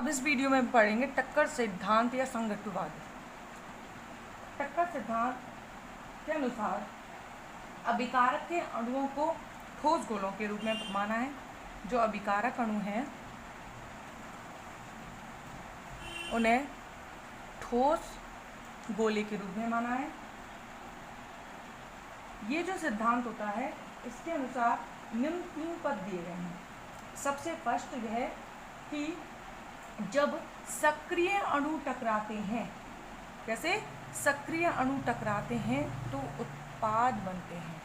अब इस वीडियो में पढ़ेंगे टक्कर सिद्धांत या संघट्टवाद। टक्कर सिद्धांत के अनुसार अभिकारक के अणुओं को ठोस गोलों के रूप में माना है। जो अभिकारक अणु हैं उन्हें ठोस गोले के रूप में माना है। ये जो सिद्धांत होता है इसके अनुसार निम्न 3 पद दिए गए हैं। सबसे फर्स्ट यह है कि जब सक्रिय अणु टकराते हैं, कैसे सक्रिय अणु टकराते हैं तो उत्पाद बनते हैं।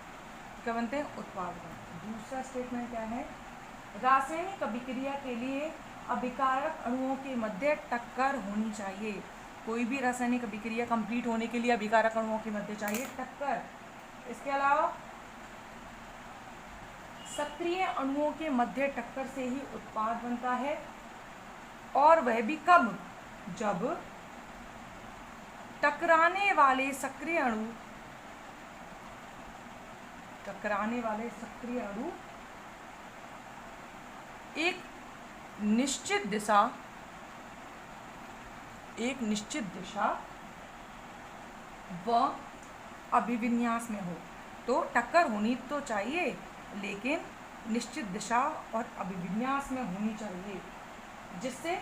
क्या बनते हैं? उत्पाद बनते हैं। दूसरा स्टेटमेंट क्या है? रासायनिक अभिक्रिया के लिए अभिकारक अणुओं के मध्य टक्कर होनी चाहिए। कोई भी रासायनिक अभिक्रिया कंप्लीट होने के लिए अभिकारक अणुओं के मध्य चाहिए टक्कर। इसके अलावा सक्रिय अणुओं के मध्य टक्कर से ही उत्पाद बनता है, और वह भी कब? जब टकराने वाले सक्रिय अणु एक निश्चित दिशा व अभिविन्यास में हो। तो टक्कर होनी तो चाहिए लेकिन निश्चित दिशा और अभिविन्यास में होनी चाहिए, जिससे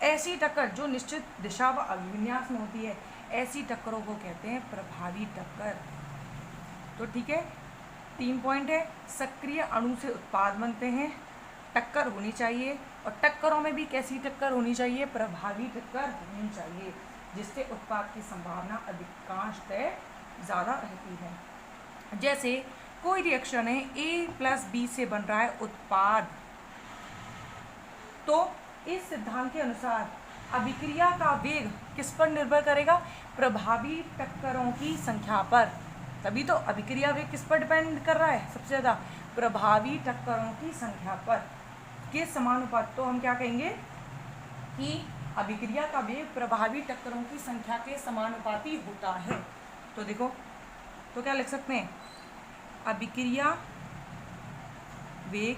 ऐसी टक्कर जो निश्चित दिशा व अभिविन्यास में होती है, ऐसी टक्करों को कहते हैं प्रभावी टक्कर। तो ठीक है, 3 पॉइंट है। सक्रिय अणु से उत्पाद बनते हैं, टक्कर होनी चाहिए, और टक्करों में भी कैसी टक्कर होनी चाहिए? प्रभावी टक्कर होनी चाहिए, जिससे उत्पाद की संभावना अधिकांशतः ज़्यादा रहती है। जैसे कोई रिएक्शन है, A+B से बन रहा है उत्पाद, तो इस सिद्धांत के अनुसार अभिक्रिया का वेग किस पर निर्भर करेगा? प्रभावी टक्करों की संख्या पर। तभी तो अभिक्रिया वेग किस पर डिपेंड कर रहा है? सबसे ज़्यादा प्रभावी टक्करों की संख्या पर के समानुपात। तो हम क्या कहेंगे कि अभिक्रिया का वेग प्रभावी टक्करों की संख्या के समानुपाती होता है। तो देखो, तो क्या लिख सकते हैं? अभिक्रिया वेग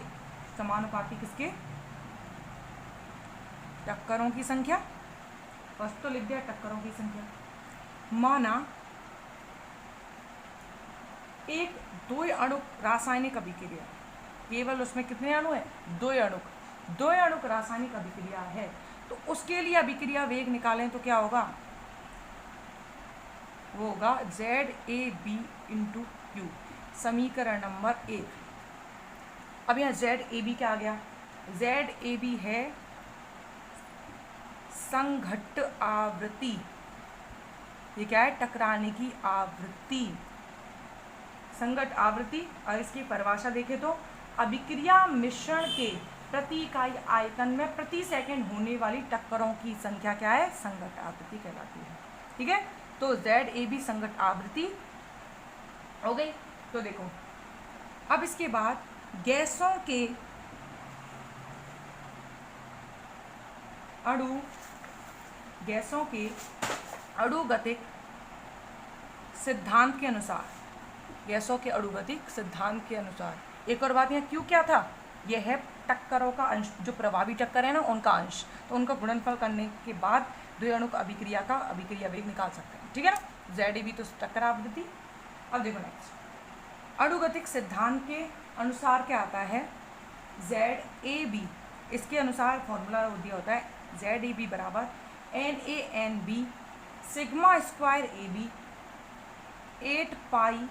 समानुपाती किसके? टक्करों की संख्या। फर्स्ट तो लिख दिया टक्करों की संख्या। माना एक 2 अणुक रासायनिक अभिक्रिया, केवल उसमें कितने अणु है? 2 अणुक रासायनिक अभिक्रिया है, तो उसके लिए अभिक्रिया वेग निकालें तो क्या होगा? वो होगा ZAB × Q, समीकरण नंबर 1। अब यहाँ ZAB क्या आ गया? ZAB है संघट्ट आवृत्ति। ये क्या है? टकराने की आवृत्ति, संघट्ट आवृत्ति। और इसकी परिभाषा देखें तो अभिक्रिया मिश्रण के प्रति इकाई आयतन में प्रति सेकंड होने वाली टक्करों की संख्या क्या है? संघट्ट आवृत्ति कहलाती है। ठीक है, तो ZAB संघट्ट आवृत्ति हो गई। तो देखो, अब इसके बाद गैसों के अणुगतिक सिद्धांत के अनुसार, एक और बात, यहाँ क्यों क्या था? यह है टक्करों का अंश, जो प्रभावी टक्कर है ना उनका अंश, तो उनका गुणनफल करने के बाद 2 अणु अभिक्रिया का अभिक्रिया वेग निकाल सकते हैं। ठीक है ना? ZAB तो टक्कर आवृत्ति। अब देखो नेक्स्ट, अणुगतिक सिद्धांत के अनुसार क्या आता है? ZAB, इसके अनुसार फॉर्मूला दिया होता है ZAB बराबर NaNb σ² AB 8πRT/μ⁴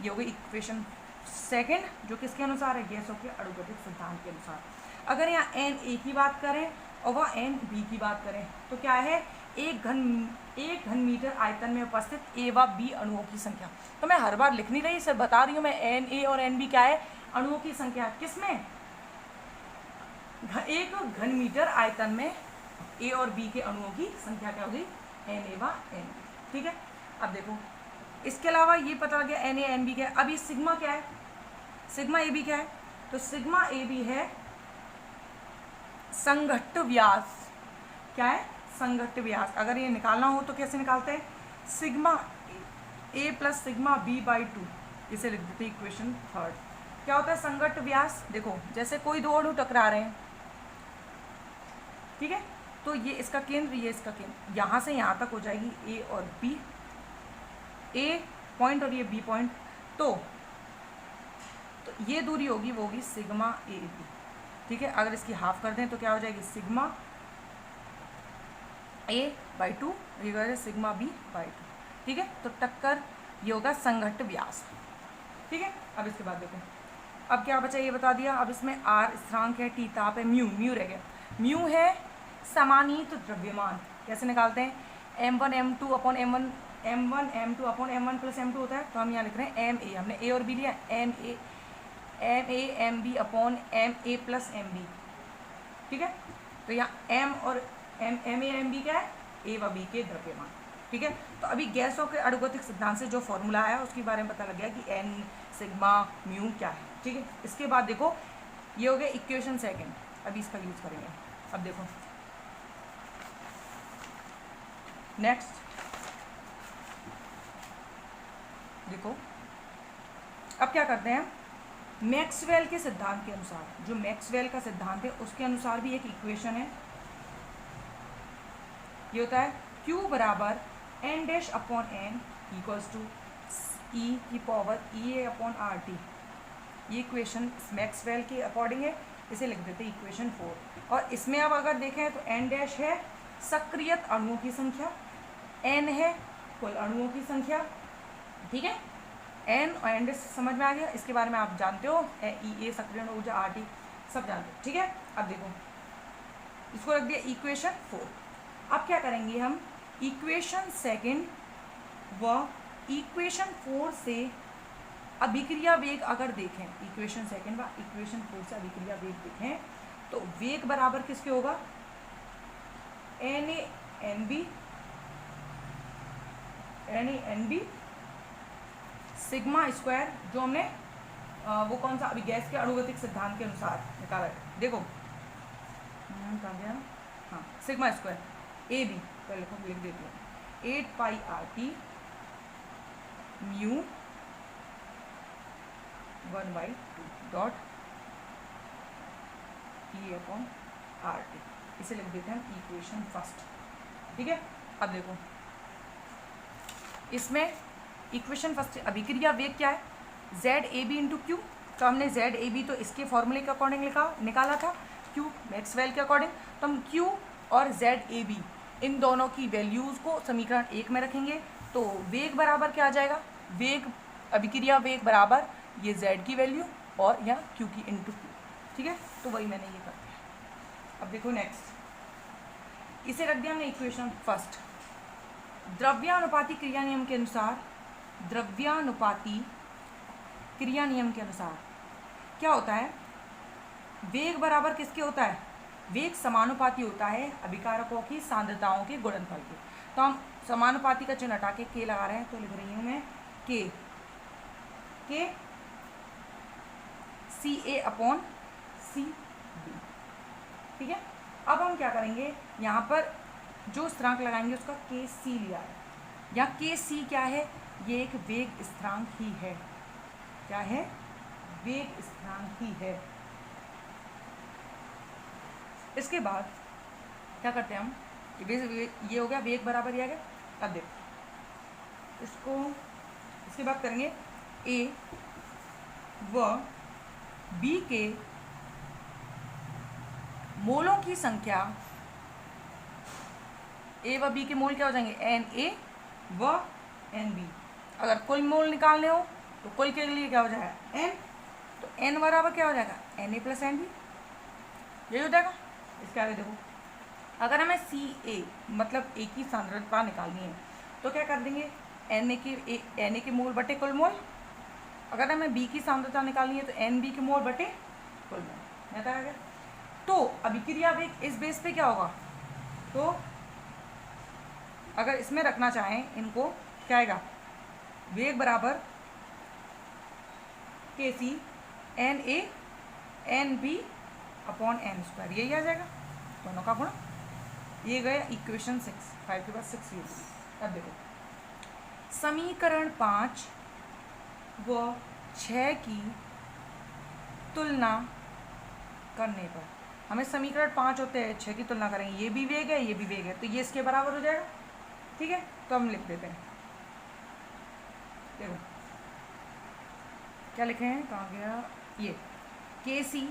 ये हो गई इक्वेशन सेकंड, जो किसके अनुसार है? गैसों के अणुगतिक सिद्धांत के अनुसार। अगर यहाँ Na की बात करें और वह Nb की बात करें तो क्या है? 1 घन मीटर आयतन में उपस्थित A व B अणुओं की संख्या। तो मैं हर बार लिख नहीं रही, सिर्फ बता रही हूँ मैं। Na और Nb क्या है? अणुओं की संख्या। किसमें? 1 घन मीटर आयतन में A और B के अणुओं की संख्या क्या होगी? Na व Nb। ठीक है, अब देखो, इसके अलावा ये पता लग गया Na Nb क्या है। अब ये सिग्मा क्या है? सिग्मा AB क्या है? तो सिग्मा AB है संघट्ट व्यास। क्या है? संघट्ट व्यास। अगर ये निकालना हो तो कैसे निकालते हैं? सिग्मा A + सिग्मा B/2, इसे लिख देते हैं इक्वेशन 3। क्या होता है संघट्ट व्यास? देखो जैसे कोई दो अणु टकरा रहे हैं, ठीक है, तो ये इसका केंद्र, ये इसका केंद्र, यहाँ से यहाँ तक हो जाएगी ए और बी, ए पॉइंट और ये बी पॉइंट, तो ये दूरी होगी वो होगी सिग्मा ए बी, ठीक है। अगर इसकी हाफ कर दें तो क्या हो जाएगी सिग्मा ए बाई टू, ये सिग्मा बी बाई टू, ठीक है। तो टक्कर ये होगा संघट्ट व्यास, ठीक है। अब इसके बाद देखो, अब क्या बचा ये बता दिया। अब इसमें आर स्थिरांक है, टी ताप है, म्यू, म्यू रह गया। म्यू है समानीत द्रव्यमान, कैसे निकालते हैं? m1 m2 upon m1 m1 m2 upon m1 plus m2 होता है, तो हम यहाँ लिख रहे हैं ma, हमने a और b लिया, ma mb upon ma plus mb, ठीक है। तो यहाँ m और ma mb क्या है? a व b के द्रव्यमान, ठीक है। तो अभी गैसों के अणुगतिक सिद्धांत से जो फॉर्मूला आया उसके बारे में पता लग गया कि n सिग्मा म्यू क्या है, ठीक है। इसके बाद देखो ये हो गया इक्वेशन सेकंड, अभी इसका यूज करेंगे। अब देखो नेक्स्ट, देखो अब क्या करते हैं, मैक्सवेल के सिद्धांत के अनुसार, जो मैक्सवेल का सिद्धांत है उसके अनुसार भी एक इक्वेशन है, ये होता है Q बराबर n dash upon n equals to e की पावर EA अपॉन RT। ये इक्वेशन मैक्सवेल के अकॉर्डिंग है, इसे लिख देते हैं इक्वेशन 4। और इसमें अब अगर देखें तो n डैश है सक्रियत अणुओं की संख्या, n है कुल अणुओं की संख्या, ठीक है। n और n डैश समझ में आ गया, इसके बारे में आप जानते हो, EA सक्रिय ऊर्जा, RT सब जानते हो, ठीक है। अब देखो इसको रख दिया इक्वेशन 4। अब क्या करेंगे हम, इक्वेशन सेकंड व इक्वेशन 4 से अभिक्रिया वेग अगर देखें, इक्वेशन सेकंड व इक्वेशन 4 से अभिक्रिया वेग देखें तो वेग बराबर किसके होगा? NA सिग्मा स्क्वायर, जो हमने वो कौन सा अभी गैस के अणुगतिक सिद्धांत के अनुसार निकाला है। देखो कहाँ गया, हाँ सिग्मा स्क्वायर ए बी, पहले लिख देती हूँ 8 पाई RT mu 1/2 dot E upon RT, इसे लिख देते हैं हम इक्वेशन फर्स्ट, ठीक है। अब देखो इसमें इक्वेशन फर्स्ट अभिक्रिया वेग क्या है? ZAB इंटू क्यू, तो हमने ZAB तो इसके फॉर्मूले के अकॉर्डिंग निकाला था, Q मैक्सवेल के अकॉर्डिंग, तो हम Q और ZAB इन दोनों की वैल्यूज़ को समीकरण 1 में रखेंगे, तो वेग बराबर क्या आ जाएगा? वेग अभिक्रिया वेग बराबर ये Z की वैल्यू और यहाँ Q की इंटू क्यू, ठीक है। तो वही मैंने ये कर दिया। अब देखो नेक्स्ट, इसे रख दिया हमने इक्वेशन फर्स्ट। द्रव्यानुपाती क्रिया नियम के अनुसार, द्रव्यानुपाती क्रिया नियम के अनुसार क्या होता है? वेग बराबर किसके होता है? वेग समानुपाती होता है अभिकारकों की सांद्रताओं के गुणनफल के। तो हम समानुपाती का चिन्ह हटा के के लगा रहे हैं, तो लिख रही हूँ मैं के CA अपॉन CB, ठीक है। अब हम क्या करेंगे, यहाँ पर जो स्थिरांक लगाएंगे उसका KC लिया है, यहाँ KC क्या है? ये एक वेग स्थिरांक ही है, क्या है? वेग स्थिरांक ही है। इसके बाद क्या करते हैं हम, ये हो गया वेग बराबर, ये आ गया। अब देखो इसको, इसके बाद करेंगे A व B के मोलों की संख्या, A व B के मोल क्या हो जाएंगे? NA व NB। अगर कुल मोल निकालने हो तो कुल के लिए क्या हो जाएगा? N, तो N बराबर क्या हो जाएगा? NA प्लस NB, यही हो जाएगा। इसके आगे देखो, अगर हमें CA मतलब A की सांद्रता निकालनी है तो क्या कर देंगे? NA के मोल बटे कुल मोल। अगर हमें B की सांद्रता निकालनी है तो NB के मोल बटे कुल मोल, याद आ गया। तो अभिक्रिया वेग इस बेस पे क्या होगा? तो अगर इसमें रखना चाहें इनको, क्या आएगा? वेग बराबर KC NA NB upon N square, यही आ जाएगा दोनों का गुणा। ये गया इक्वेशन 6, 5 के बाद 6 ये। अब देखो समीकरण 5 व 6 की तुलना करने पर हमें समीकरण 5 होते हैं, 6 की तुलना करेंगे, ये भी वेग है ये भी वेग है, तो ये इसके बराबर हो जाएगा। ठीक है, तो हम लिख देते हैं, देखो क्या लिखे हैं, कहाँ गया ये, K C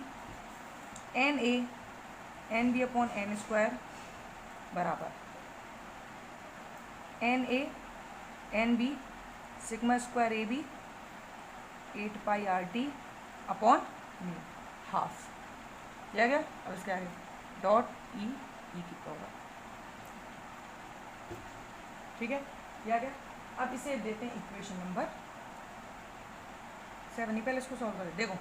N A N B upon N square बराबर N A N B sigma square A B 8 pi R T upon mu half, यह गया। अब इसके आगे डॉट ई की पावर, ठीक है, यह गया। अब इसे देते हैं इक्वेशन नंबर 7, पहले इसको सॉल्व करें। देखो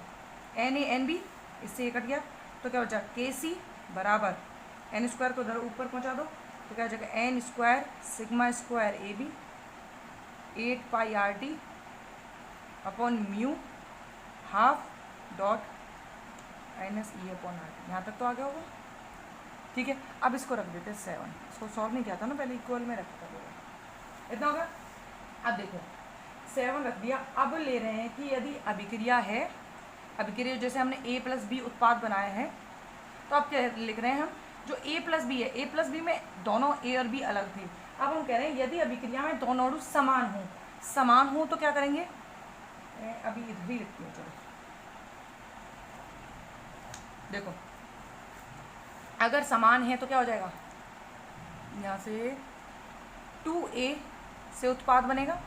एन ए एन बी इससे ये कट गया, तो क्या बचा, के सी बराबर एन स्क्वायर को उधर ऊपर पहुंचा दो, तो क्या हो जाएगा, n square sigma square A B 8 pi R T upon mu half dot minus E upon R T. यहाँ तक तो आ गया होगा। ठीक है, अब इसको रख देते हैं 7, इसको सॉल्व नहीं किया था ना पहले, इक्वल में रखता होगा, इतना होगा। अब देखो 7 रख दिया। अब ले रहे हैं कि यदि अभिक्रिया है, अभिक्रिया जैसे हमने ए प्लस बी उत्पाद बनाया है, तो अब क्या लिख रहे हैं हम, जो ए प्लस बी है, ए प्लस बी में दोनों ए और बी अलग थे, अब हम कह रहे हैं यदि अभिक्रिया में दोनों अणु समान हो तो क्या करेंगे, अभी इधर ही लिखती हूँ, चलो देखो अगर समान है तो क्या हो जाएगा, यहाँ से 2a से उत्पाद बनेगा,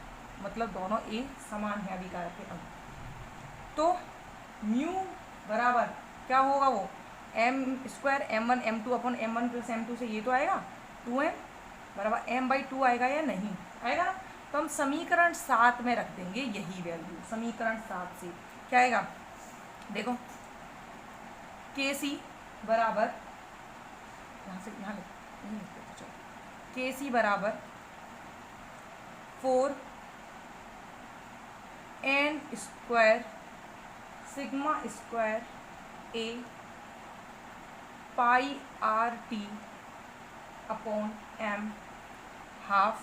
मतलब दोनों a समान है अभिकारक के अणु, तो म्यू बराबर क्या होगा, वो M square m1 m2 upon m1 plus m2 से ये तो आएगा 2m बराबर m/2 आएगा या नहीं आएगा ना। तो हम समीकरण 7 में रख देंगे यही वैल्यू, समीकरण 7 से क्या आएगा, देखो के सी बराबर, यहाँ से यहाँ नहीं लिखते तो चलो, के सी बराबर 4 N square sigma square A pi R T upon M half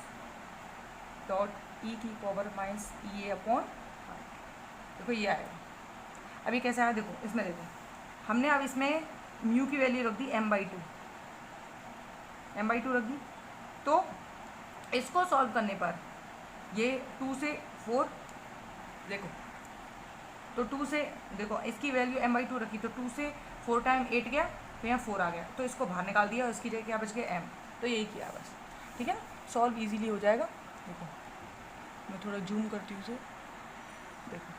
dot E की पावर माइनस ई अपॉन, देखो ये आएगा। अभी कैसे आया देखो, इसमें देखो हमने अब इसमें म्यू की वैल्यू रख दी m/2 रख दी, तो इसको सॉल्व करने पर ये 2 से 4, देखो तो 2 से, देखो इसकी वैल्यू m/2 रखी, तो 2 से 4 टाइम 8 गया, तो यहाँ 4 आ गया, तो इसको बाहर निकाल दिया और इसकी जगह क्या बच गया m, तो यही किया बस। ठीक है ना, सॉल्व इजीली हो जाएगा। देखो मैं थोड़ा जूम करती हूँ उसे, देखो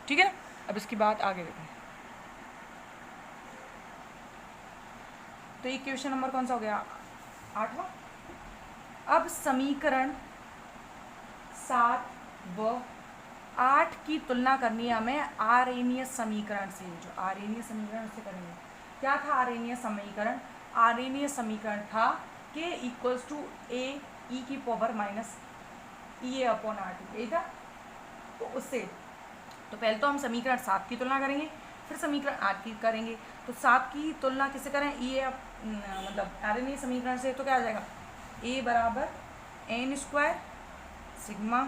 ठीक है ना। अब इसकी बात आगे देखें, तो ये क्वेश्चन नंबर कौन सा हो गया, 8वां। अब समीकरण 7 व 8 की तुलना करनी है हमें आरेनियस समीकरण से, जो आरेनियस समीकरण से करेंगे। क्या था आरेनियस समीकरण, आरेनियस समीकरण था k = a e की power minus E upon R T, यही था। तो उससे तो पहले तो हम समीकरण 7 की तुलना करेंगे, फिर समीकरण 8 की करेंगे। तो 7 की तुलना किससे करें, ये मतलब आरेनियस समीकरण से, तो क्या आ जाएगा, a बराबर n स्क्वायर सिग्मा,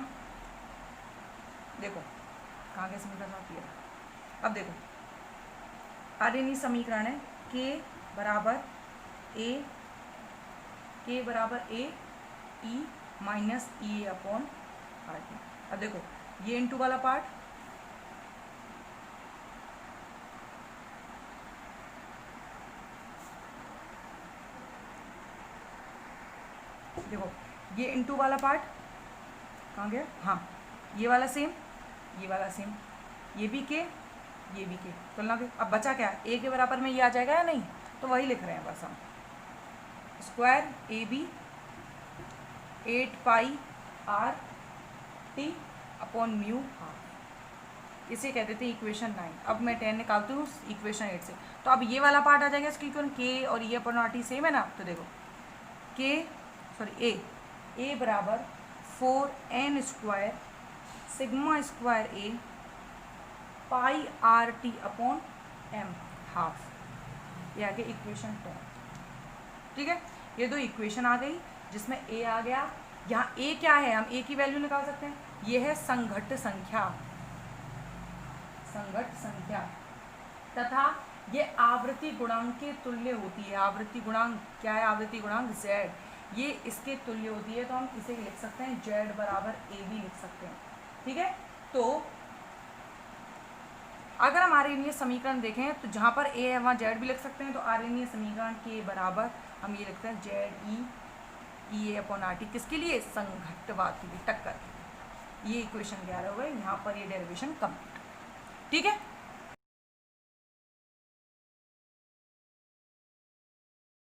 देखो कहाँ के समीकरण किया। अब देखो आरेनियस समीकरण है k बराबर a e minus E upon R T. अब देखो ये इनटू वाला पार्ट, देखो ये इनटू वाला पार्ट कहाँ गया, हाँ ये वाला सेम, ये वाला सेम, ये भी के ये भी के, तुलना के। अब बचा क्या, ए के बराबर में ये आ जाएगा या नहीं, तो वही लिख रहे हैं बस हम, square A B 8 pi R T upon mu half, इसे कहते थे इक्वेशन 9। अब मैं 10 निकालती हूँ इक्वेशन 8 से, तो अब ये वाला पार्ट आ जाएगा इसकी, इक्वेशन के और ये अपॉन आर टी सेम है ना। तो देखो ए बराबर 4n square sigma square A pi R T upon M half, ये आ गया इक्वेशन 10। ठीक है, ये दो इक्वेशन आ गई जिसमें ए आ गया। यहाँ ए क्या है, हम ए की वैल्यू निकाल सकते हैं, ये है संघट्ट संख्या, संघट्ट संख्या तथा ये आवृत्ति गुणांक के तुल्य होती है। आवृत्ति गुणांक क्या है? आवृत्ति गुणांक z, ये इसके तुल्य होती है, तो हम इसे लिख सकते हैं z बराबर ए बी लिख सकते हैं। ठीक है, तो अगर हम आरेखीय समीकरण देखें तो जहाँ पर ए है वहाँ जेड भी लिख सकते हैं, तो आरेखीय समीकरण के बराबर हम ये लिखते हैं जेड ई ए अपॉन आर टी, किसके लिए? संघट्टवाद के लिए, टक्कर। ये इक्वेशन 11 हो गई, यहाँ पर ये डेरिवेशन कंप्लीट। ठीक है।